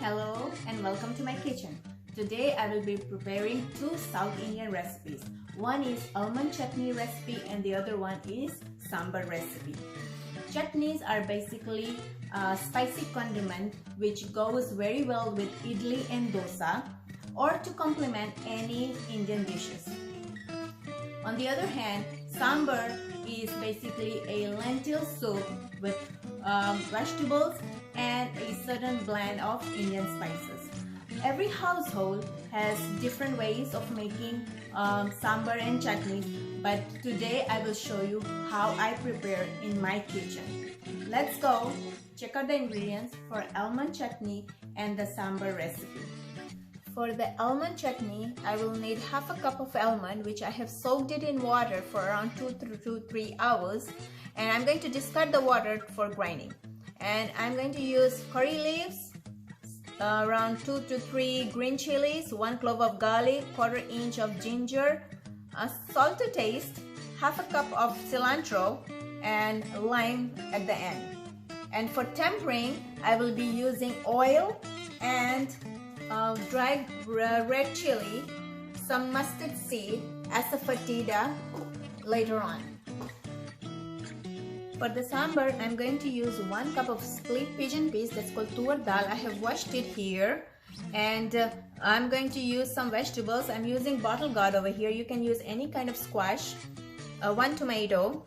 Hello and welcome to my kitchen. Today I will be preparing two South Indian recipes. One is almond chutney recipe and the other one is sambar recipe. Chutneys are basically a spicy condiment which goes very well with idli and dosa or to complement any Indian dishes. On the other hand, sambar is basically a lentil soup with vegetables and a certain blend of Indian spices. Every household has different ways of making sambar and chutneys, but today I will show you how I prepare in my kitchen. Let's go check out the ingredients for almond chutney and the sambar recipe. For the almond chutney, I will need half a cup of almond, which I have soaked it in water for around 2 to 3 hours, and I'm going to discard the water for grinding. And I'm going to use curry leaves, around 2 to 3 green chilies, 1 clove of garlic, 1/4 inch of ginger, salt to taste, half a cup of cilantro, and lime at the end. And for tempering, I will be using oil and dried red chili, some mustard seed, asafoetida later on. For the sambar, I'm going to use 1 cup of split pigeon peas, that's called tur dal. I have washed it here, and I'm going to use some vegetables. I'm using bottle gourd over here. You can use any kind of squash, 1 tomato,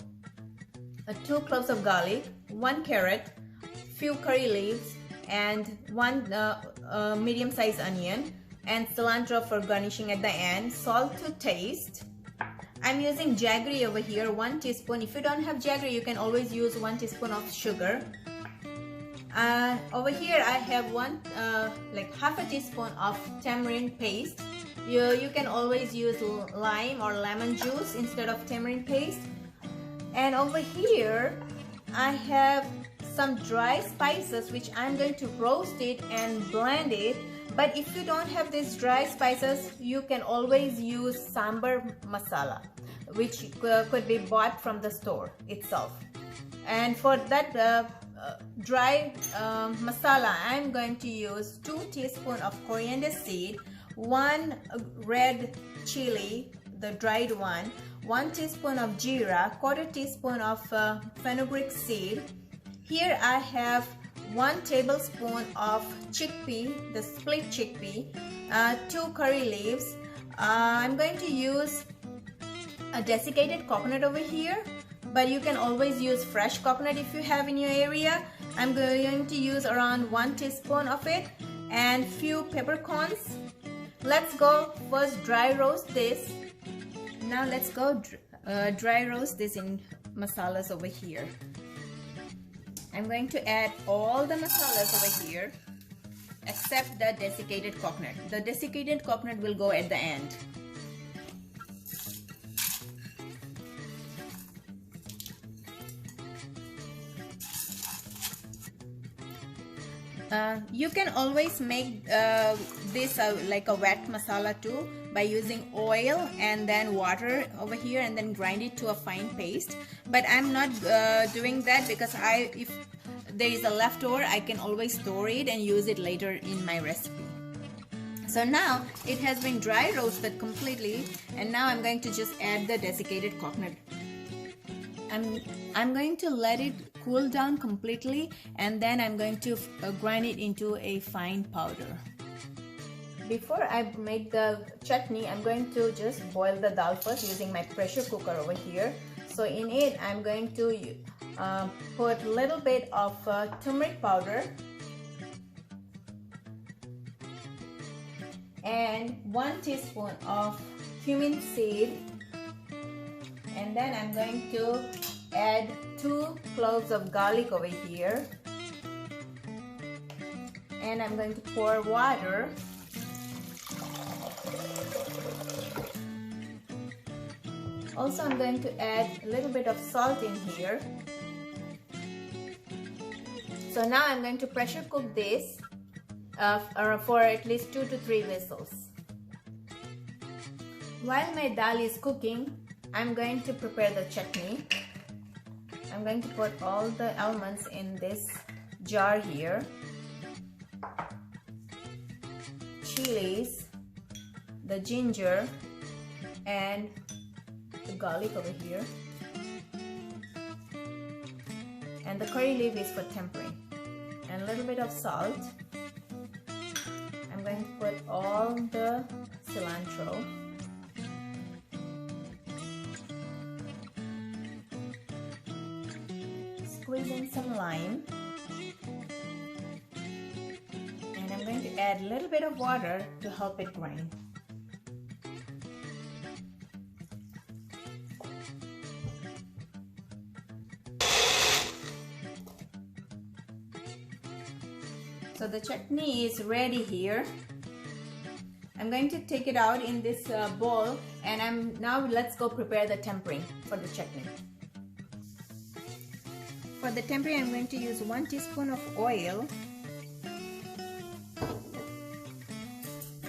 2 cloves of garlic, 1 carrot, few curry leaves, and 1 medium-sized onion, and cilantro for garnishing at the end, salt to taste. I'm using jaggery over here, 1 teaspoon. If you don't have jaggery, you can always use 1 teaspoon of sugar. Over here I have half a teaspoon of tamarind paste. You can always use lime or lemon juice instead of tamarind paste. And over here I have some dry spices which I'm going to roast it and blend it. But if you don't have these dry spices, you can always use sambar masala, which could be bought from the store itself. And for that dry masala, I'm going to use 2 teaspoons of coriander seed, 1 red chili, the dried one, 1 teaspoon of jeera, 1/4 teaspoon of fenugreek seed. Here I have 1 tablespoon of chickpea, the split chickpea, 2 curry leaves. I'm going to use a desiccated coconut over here, but you can always use fresh coconut if you have in your area. I'm going to use around 1 teaspoon of it, and few peppercorns. Let's go first dry roast this. Now let's go dry roast this in masalas over here. I'm going to add all the masalas over here except the desiccated coconut. The desiccated coconut will go at the end. You can always make this like a wet masala too, by using oil and then water over here and then grind it to a fine paste. But I'm not doing that because if there is a leftover, I can always store it and use it later in my recipe. So now it has been dry roasted completely, and now I'm going to just add the desiccated coconut. I'm going to let it cool down completely, and then I'm going to grind it into a fine powder. Before I make the chutney, I'm going to just boil the dal first using my pressure cooker over here. So in it, I'm going to put a little bit of turmeric powder and 1 teaspoon of cumin seed, and then I'm going to add 2 cloves of garlic over here, and I'm going to pour water. Also, I'm going to add a little bit of salt in here. So now I'm going to pressure cook this for at least 2 to 3 whistles. While my dal is cooking, I'm going to prepare the chutney. I'm going to put all the almonds in this jar here. chilies, the ginger, and the garlic over here. And the curry leaf is for tempering. And a little bit of salt. I'm going to put all the cilantro. Squeeze in some lime. And I'm going to add a little bit of water to help it grind. So the chutney is ready here. I'm going to take it out in this bowl, and now let's go prepare the tempering for the chutney. For the tempering, I'm going to use 1 teaspoon of oil.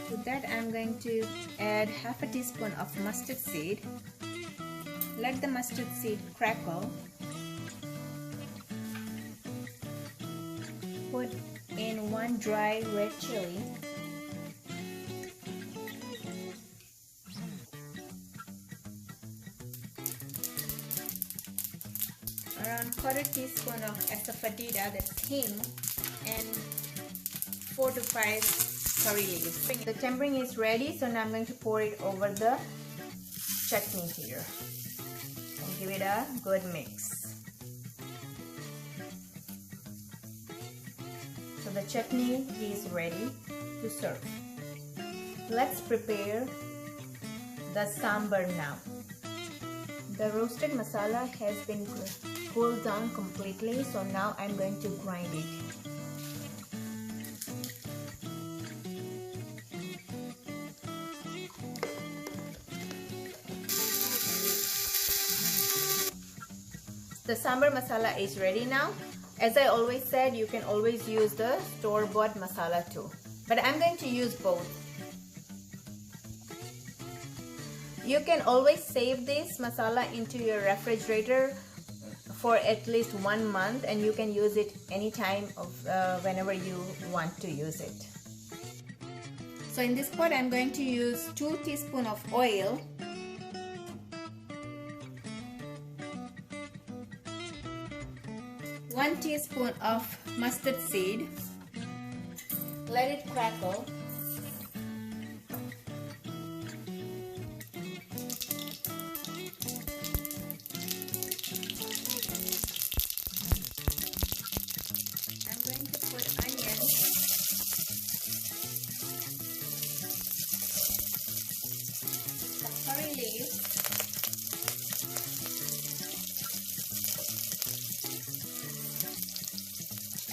To that, I'm going to add half a teaspoon of mustard seed. Let the mustard seed crackle. Put in 1 dry red chili. Around 1/4 teaspoon of asafoetida, that's hing, and 4 to 5 curry leaves. The tempering is ready, so now I'm going to pour it over the chutney here and give it a good mix. So the chutney is ready to serve. Let's prepare the sambar now. The roasted masala has been cooled down completely, so now I'm going to grind it. The sambar masala is ready now. As I always said, you can always use the store-bought masala too, but I'm going to use both. You can always save this masala into your refrigerator for at least 1 month, and you can use it anytime of whenever you want to use it. So in this pot, I'm going to use 2 teaspoons of oil. One teaspoon of mustard seed. Let it crackle. I'm going to put onions, the curry leaves,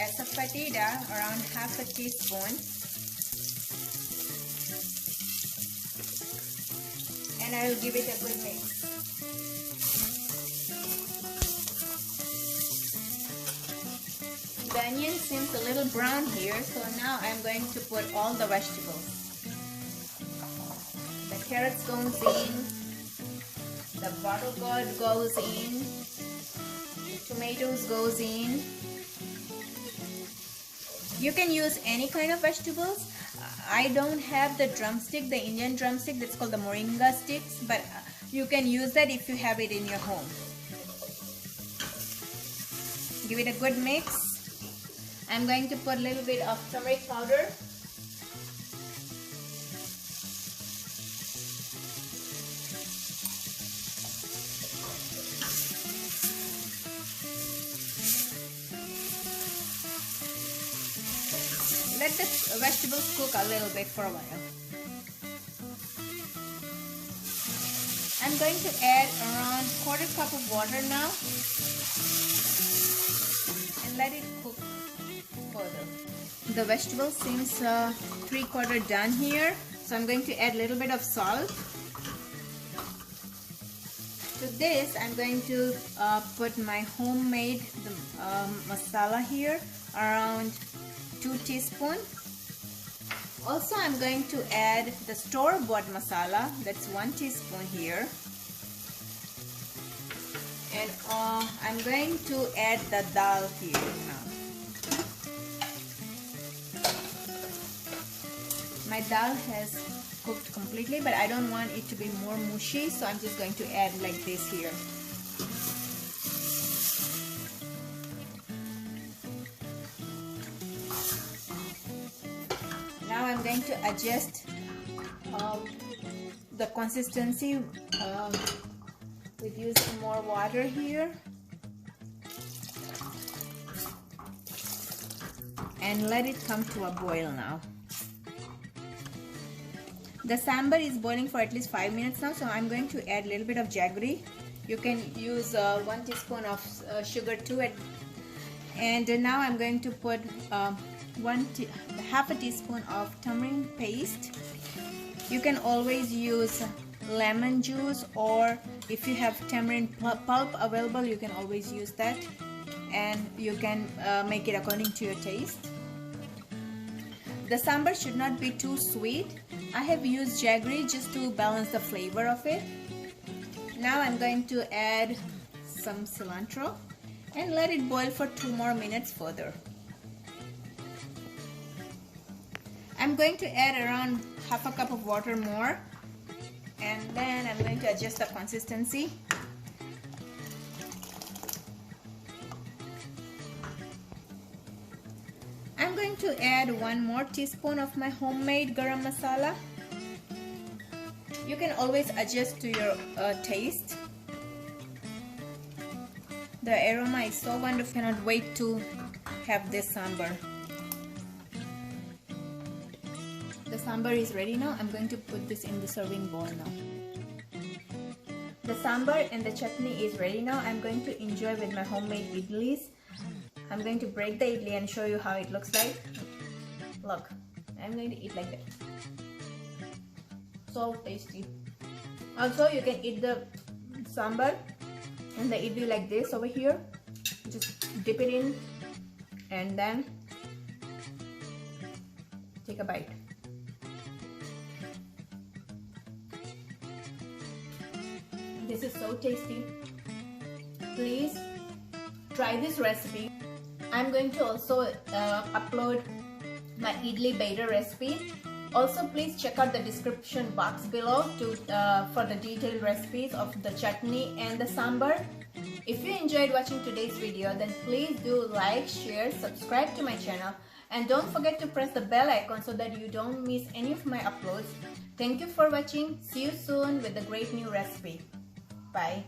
asafoetida, around half a teaspoon, and I will give it a good mix. The onion seems a little brown here, so now I'm going to put all the vegetables. The carrots goes in, the bottle gourd goes in, the tomatoes goes in. You can use any kind of vegetables. I don't have the drumstick, the Indian drumstick, that's called the moringa sticks, but you can use that if you have it in your home. Give it a good mix. I'm going to put a little bit of turmeric powder. Let the vegetables cook a little bit for a while. I'm going to add around 1/4 cup of water now and let it cook further. The vegetable seems 3/4 done here, so I'm going to add a little bit of salt. To this, I'm going to put my homemade masala here, around 2 teaspoons. Also, I'm going to add the store-bought masala, that's 1 teaspoon here. And I'm going to add the dal here now. My dal has cooked completely, but I don't want it to be more mushy, so I'm just going to add like this here. Now I'm going to adjust the consistency with using more water here, and let it come to a boil now. The sambar is boiling for at least 5 minutes now, so I'm going to add a little bit of jaggery. You can use 1 teaspoon of sugar to it, and now I'm going to put half a teaspoon of tamarind paste. You can always use lemon juice, or if you have tamarind pulp available, you can always use that, and you can make it according to your taste. The sambar should not be too sweet. I have used jaggery just to balance the flavor of it. Now I'm going to add some cilantro and let it boil for 2 more minutes further. I'm going to add around half a cup of water more, and then I'm going to adjust the consistency. I'm going to add 1 more teaspoon of my homemade garam masala. You can always adjust to your taste. The aroma is so wonderful. Cannot wait to have this sambar. The sambar is ready now. I'm going to put this in the serving bowl now. The sambar and the chutney is ready now. I'm going to enjoy with my homemade idlis. I'm going to break the idli and show you how it looks like. Look, I'm going to eat like that. So tasty. Also, you can eat the sambar and the idli like this over here. Just dip it in and then take a bite. This is so tasty. Please try this recipe. I'm going to also upload my idli batter recipe. Also, please check out the description box below for the detailed recipes of the chutney and the sambar. If you enjoyed watching today's video, then please do like, share, subscribe to my channel, and don't forget to press the bell icon so that you don't miss any of my uploads. Thank you for watching. See you soon with a great new recipe. Bye.